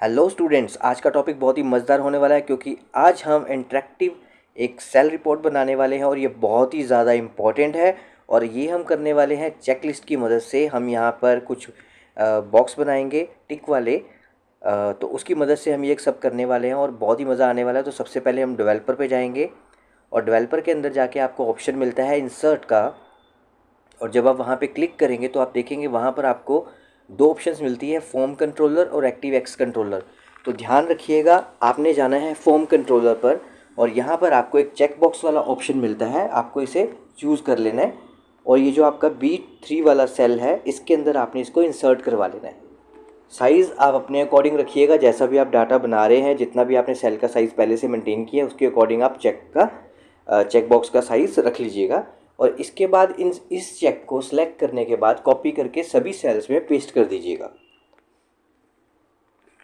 Hello students, आज का topic बहुत ही मज़ेदार होने वाला है क्योंकि आज हम इंटरेक्टिव एक सेल रिपोर्ट बनाने वाले हैं और ये बहुत ही ज़्यादा इम्पॉर्टेंट है। और ये हम करने वाले हैं चेकलिस्ट की मदद से। हम यहाँ पर कुछ बॉक्स बनाएंगे टिक वाले। तो उसकी मदद से हम ये सब करने वाले हैं और बहुत ही मज़ा आने वाला है। तो सबसे पहले हम डेवलपर पे जाएंगे और डेवलपर के अंदर जाके आपको ऑप्शन मिलता है इंसर्ट का। और जब आप वहाँ पे क्लिक करेंगे तो आप देखेंगे वहाँ पर आपको दो ऑप्शंस मिलती है, फॉर्म कंट्रोलर और एक्टिव एक्स कंट्रोलर। तो ध्यान रखिएगा, आपने जाना है फॉर्म कंट्रोलर पर और यहाँ पर आपको एक चेक बॉक्स वाला ऑप्शन मिलता है, आपको इसे चूज़ कर लेना है। और ये जो आपका B3 वाला सेल है इसके अंदर आपने इसको इंसर्ट करवा लेना है। साइज़ आप अपने अकॉर्डिंग रखिएगा, जैसा भी आप डाटा बना रहे हैं, जितना भी आपने सेल का साइज़ पहले से मेंटेन किया है उसके अकॉर्डिंग आप चेक बॉक्स का साइज़ रख लीजिएगा। और इसके बाद इस चेक को सिलेक्ट करने के बाद कॉपी करके सभी सेल्स में पेस्ट कर दीजिएगा।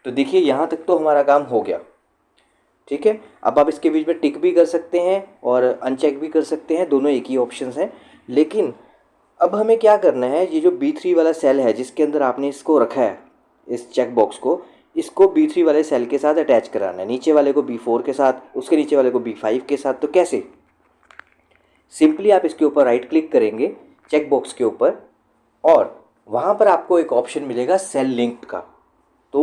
तो देखिए यहाँ तक तो हमारा काम हो गया। ठीक है, अब आप इसके बीच में टिक भी कर सकते हैं और अनचेक भी कर सकते हैं, दोनों एक ही ऑप्शंस हैं। लेकिन अब हमें क्या करना है, ये जो B3 वाला सेल है जिसके अंदर आपने इसको रखा है, इस चेक बॉक्स को, इसको B3 वाले सेल के साथ अटैच कराना है। नीचे वाले को B4 के साथ, उसके नीचे वाले को B5 के साथ। तो कैसे? सिंपली आप इसके ऊपर राइट क्लिक करेंगे चेक बॉक्स के ऊपर और वहाँ पर आपको एक ऑप्शन मिलेगा सेल लिंक्ड का। तो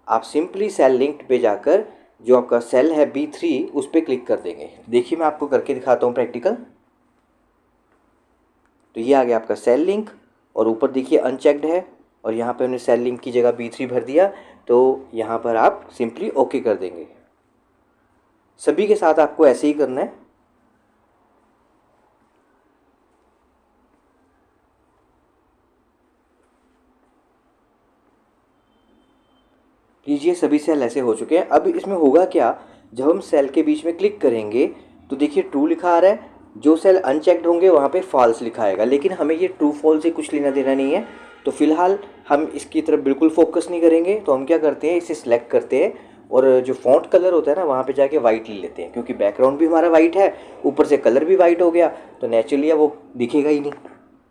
आप सिंपली सेल लिंक्ड पे जाकर जो आपका सेल है B3 उस पर क्लिक कर देंगे। देखिए मैं आपको करके दिखाता हूँ प्रैक्टिकल। तो ये आ गया आपका सेल लिंक और ऊपर देखिए अनचेक्ड है और यहाँ पे हमने सेल लिंक की जगह B3 भर दिया। तो यहाँ पर आप सिंपली ओके कर देंगे। सभी के साथ आपको ऐसे ही करना है। लीजिए सभी सेल ऐसे हो चुके हैं। अब इसमें होगा क्या, जब हम सेल के बीच में क्लिक करेंगे तो देखिए ट्रू लिखा आ रहा है। जो सेल अनचेक्ड होंगे वहाँ पे फॉल्स लिखा आएगा, लेकिन हमें ये ट्रू फॉल्स से कुछ लेना देना नहीं है। तो फिलहाल हम इसकी तरफ बिल्कुल फोकस नहीं करेंगे। तो हम क्या करते हैं, इसे सिलेक्ट करते हैं और जो फॉन्ट कलर होता है ना वहाँ पे जाके वाइट ले लेते हैं, क्योंकि बैकग्राउंड भी हमारा वाइट है, ऊपर से कलर भी वाइट हो गया तो नेचुरली वो दिखेगा ही नहीं।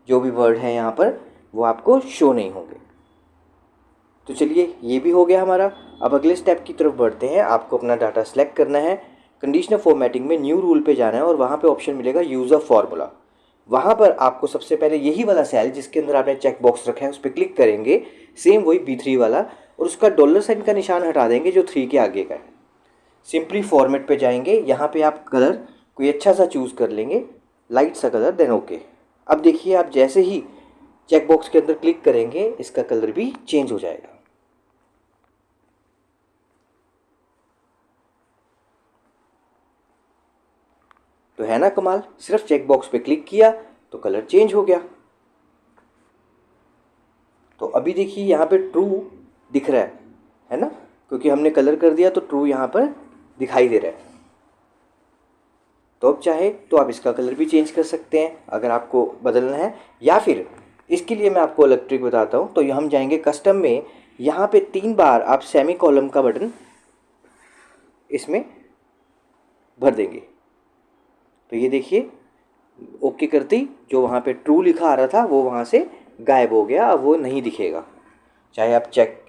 जो भी वर्ड है यहाँ पर वो आपको शो नहीं होंगे। तो चलिए ये भी हो गया हमारा। अब अगले स्टेप की तरफ बढ़ते हैं। आपको अपना डाटा सेलेक्ट करना है, कंडीशनल फॉर्मेटिंग में न्यू रूल पे जाना है और वहाँ पे ऑप्शन मिलेगा यूज़ ऑफ फार्मूला। वहाँ पर आपको सबसे पहले यही वाला सेल जिसके अंदर आपने चेक बॉक्स रखा है उस पर क्लिक करेंगे, सेम वही B3 वाला, और उसका डॉलर साइन का निशान हटा देंगे जो 3 के आगे का है। सिंपली फॉर्मेट पे जाएंगे, यहाँ पे आप कलर कोई अच्छा सा चूज़ कर लेंगे, लाइट सा कलर, देन ओके। अब देखिए आप जैसे ही चेक बॉक्स के अंदर क्लिक करेंगे इसका कलर भी चेंज हो जाएगा। तो है ना कमाल, सिर्फ चेक बॉक्स पे क्लिक किया तो कलर चेंज हो गया। तो अभी देखिए यहाँ पे ट्रू दिख रहा है ना, क्योंकि हमने कलर कर दिया तो ट्रू यहाँ पर दिखाई दे रहा है। तो अब चाहे तो आप इसका कलर भी चेंज कर सकते हैं अगर आपको बदलना है, या फिर इसके लिए मैं आपको अलग ट्रिक बताता हूँ। तो हम जाएंगे कस्टम में, यहाँ पे 3 बार आप सेमी कॉलम का बटन इसमें भर देंगे। तो ये देखिए ओके करते ही जो वहाँ पे ट्रू लिखा आ रहा था वो वहाँ से गायब हो गया, अब वो नहीं दिखेगा। चाहे आप चेक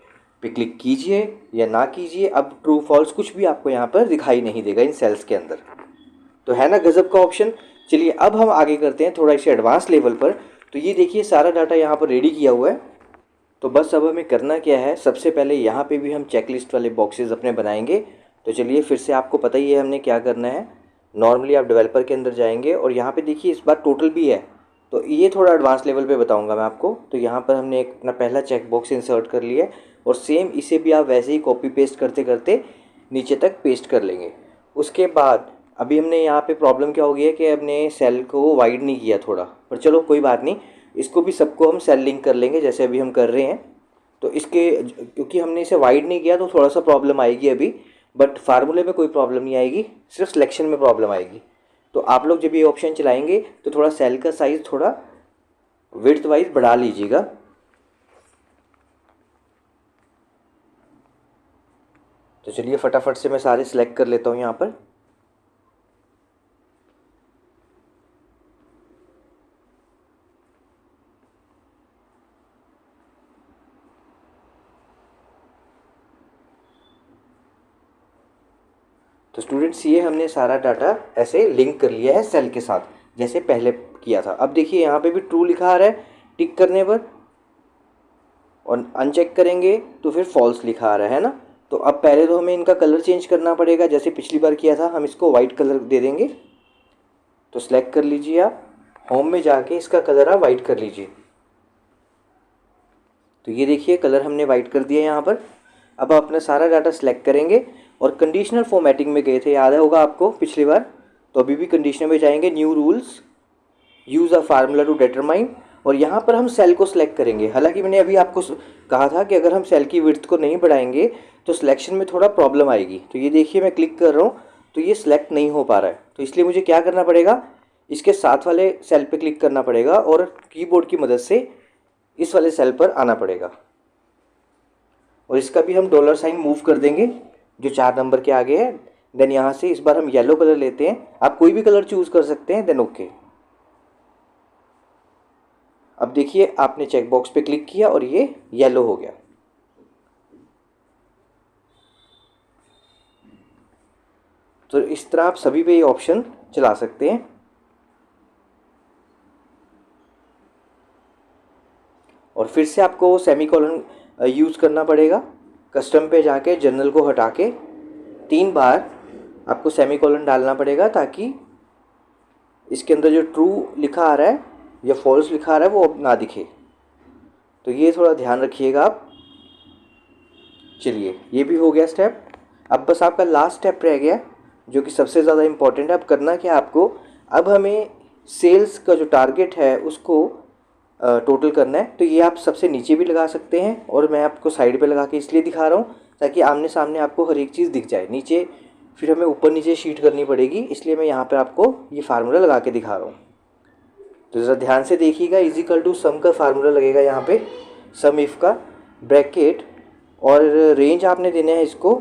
पे क्लिक कीजिए या ना कीजिए, अब ट्रू फॉल्स कुछ भी आपको यहाँ पर दिखाई नहीं देगा इन सेल्स के अंदर। तो है ना गजब का ऑप्शन। चलिए अब हम आगे करते हैं थोड़ा इसे एडवांस लेवल पर। तो ये देखिए सारा डाटा यहाँ पर रेडी किया हुआ है। तो बस अब हमें करना क्या है, सबसे पहले यहाँ पे भी हम चेकलिस्ट वाले बॉक्सेस अपने बनाएंगे। तो चलिए फिर से आपको पता ही है हमने क्या करना है। नॉर्मली आप डेवलपर के अंदर जाएंगे और यहाँ पे देखिए इस बार टोटल भी है। तो ये थोड़ा एडवांस लेवल पे बताऊंगा मैं आपको। तो यहाँ पर हमने एक अपना पहला चेक बॉक्स इंसर्ट कर लिया है और सेम इसे भी आप वैसे ही कॉपी पेस्ट करते करते नीचे तक पेस्ट कर लेंगे। उसके बाद अभी हमने यहाँ पे प्रॉब्लम क्या हो गई है कि हमने सेल को वाइड नहीं किया थोड़ा, पर चलो कोई बात नहीं, इसको भी सबको हम सेल लिंक कर लेंगे जैसे अभी हम कर रहे हैं। तो इसके क्योंकि हमने इसे वाइड नहीं किया तो थोड़ा सा प्रॉब्लम आएगी अभी, बट फार्मूले में कोई प्रॉब्लम नहीं आएगी, सिर्फ सिलेक्शन में प्रॉब्लम आएगी। तो आप लोग जब ये ऑप्शन चलाएंगे तो थोड़ा सेल का साइज़ थोड़ा विड्थ वाइज बढ़ा लीजिएगा। तो चलिए फटाफट से मैं सारे सिलेक्ट कर लेता हूँ यहाँ पर। तो स्टूडेंट्स ये हमने सारा डाटा ऐसे लिंक कर लिया है सेल के साथ, जैसे पहले किया था। अब देखिए यहाँ पे भी ट्रू लिखा आ रहा है टिक करने पर, और अनचेक करेंगे तो फिर फॉल्स लिखा आ रहा है ना। तो अब पहले तो हमें इनका कलर चेंज करना पड़ेगा, जैसे पिछली बार किया था। हम इसको वाइट कलर दे देंगे। तो सिलेक्ट कर लीजिए, आप होम में जाके इसका कलर आप वाइट कर लीजिए। तो ये देखिए कलर हमने वाइट कर दिया यहाँ पर। अब अपना सारा डाटा सिलेक्ट करेंगे और कंडीशनल फॉर्मेटिंग में गए थे, याद होगा आपको पिछली बार। तो अभी भी कंडीशनल में जाएंगे, new rules, use a formula to determine, और यहाँ पर हम सेल को सिलेक्ट करेंगे। हालांकि मैंने अभी आपको कहा था कि अगर हम सेल की विड्थ को नहीं बढ़ाएंगे तो सिलेक्शन में थोड़ा प्रॉब्लम आएगी। तो ये देखिए मैं क्लिक कर रहा हूँ तो ये सिलेक्ट नहीं हो पा रहा है। तो इसलिए मुझे क्या करना पड़ेगा, इसके साथ वाले सेल पे क्लिक करना पड़ेगा और कीबोर्ड की मदद से इस वाले सेल पर आना पड़ेगा। और इसका भी हम डॉलर साइन मूव कर देंगे जो 4 नंबर के आगे है। देन यहाँ से इस बार हम येलो कलर लेते हैं, आप कोई भी कलर चूज़ कर सकते हैं। Then okay. अब देखिए आपने चेक बॉक्स पे क्लिक किया और ये येलो हो गया। तो इस तरह आप सभी पे ये ऑप्शन चला सकते हैं। और फिर से आपको सेमीकोलन यूज़ करना पड़ेगा। कस्टम पे जाके जनरल को हटा के 3 बार आपको सेमीकोलन डालना पड़ेगा, ताकि इसके अंदर जो ट्रू लिखा आ रहा है या फॉल्स लिखा आ रहा है वो अब ना दिखे। तो ये थोड़ा ध्यान रखिएगा आप। चलिए ये भी हो गया स्टेप। अब बस आपका लास्ट स्टेप रह गया जो कि सबसे ज़्यादा इम्पॉर्टेंट है। अब करना क्या आपको, अब हमें सेल्स का जो टारगेट है उसको टोटल करना है। तो ये आप सबसे नीचे भी लगा सकते हैं, और मैं आपको साइड पे लगा के इसलिए दिखा रहा हूँ ताकि आमने सामने आपको हर एक चीज़ दिख जाए। नीचे फिर हमें ऊपर नीचे शीट करनी पड़ेगी, इसलिए मैं यहाँ पे आपको ये फार्मूला लगा के दिखा रहा हूँ। तो ज़रा ध्यान से देखिएगा, इज इक्वल टू सम का फार्मूला लगेगा यहाँ पे, सम इफ़ का ब्रैकेट, और रेंज आपने देना है इसको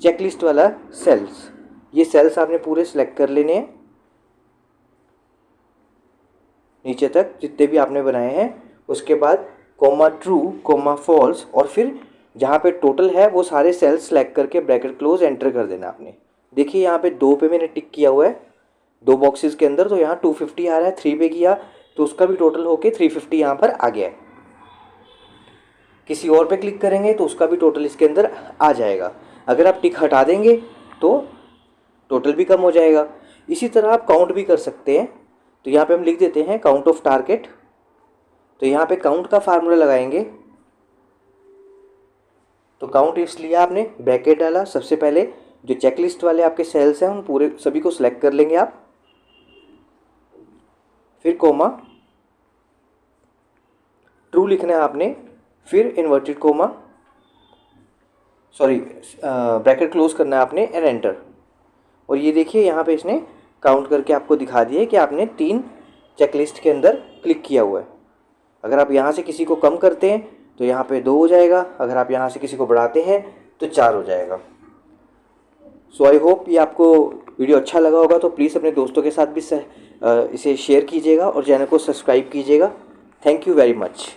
चेकलिस्ट वाला सेल्स। ये सेल्स आपने पूरे सिलेक्ट कर लेने हैं नीचे तक जितने भी आपने बनाए हैं। उसके बाद कोमा ट्रू, कोमा फॉल्स, और फिर जहाँ पे टोटल है वो सारे सेल्स सेलेक्ट करके ब्रैकेट क्लोज एंटर कर देना आपने। देखिए यहाँ पे 2 पे मैंने टिक किया हुआ है 2 बॉक्सेस के अंदर, तो यहाँ 250 आ रहा है। 3 पे किया तो उसका भी टोटल होके 350 यहाँ पर आ गया है। किसी और पे क्लिक करेंगे तो उसका भी टोटल इसके अंदर आ जाएगा। अगर आप टिक हटा देंगे तो टोटल भी कम हो जाएगा। इसी तरह आप काउंट भी कर सकते हैं। तो यहाँ पे हम लिख देते हैं काउंट ऑफ टारगेट। तो यहाँ पे काउंट का फार्मूला लगाएंगे। तो काउंट इसलिए आपने ब्रैकेट डाला, सबसे पहले जो चेकलिस्ट वाले आपके सेल्स हैं उन पूरे सभी को सिलेक्ट कर लेंगे आप, फिर कोमा, ट्रू लिखना है आपने, फिर inverted coma, sorry bracket close करना है आपने एंड एंटर। और ये देखिए यहाँ पे इसने काउंट करके आपको दिखा दिया है कि आपने 3 चेकलिस्ट के अंदर क्लिक किया हुआ है। अगर आप यहाँ से किसी को कम करते हैं तो यहाँ पे 2 हो जाएगा, अगर आप यहाँ से किसी को बढ़ाते हैं तो 4 हो जाएगा। सो आई होप ये आपको वीडियो अच्छा लगा होगा। तो प्लीज़ अपने दोस्तों के साथ भी इसे शेयर कीजिएगा और चैनल को सब्सक्राइब कीजिएगा। Thank you very much.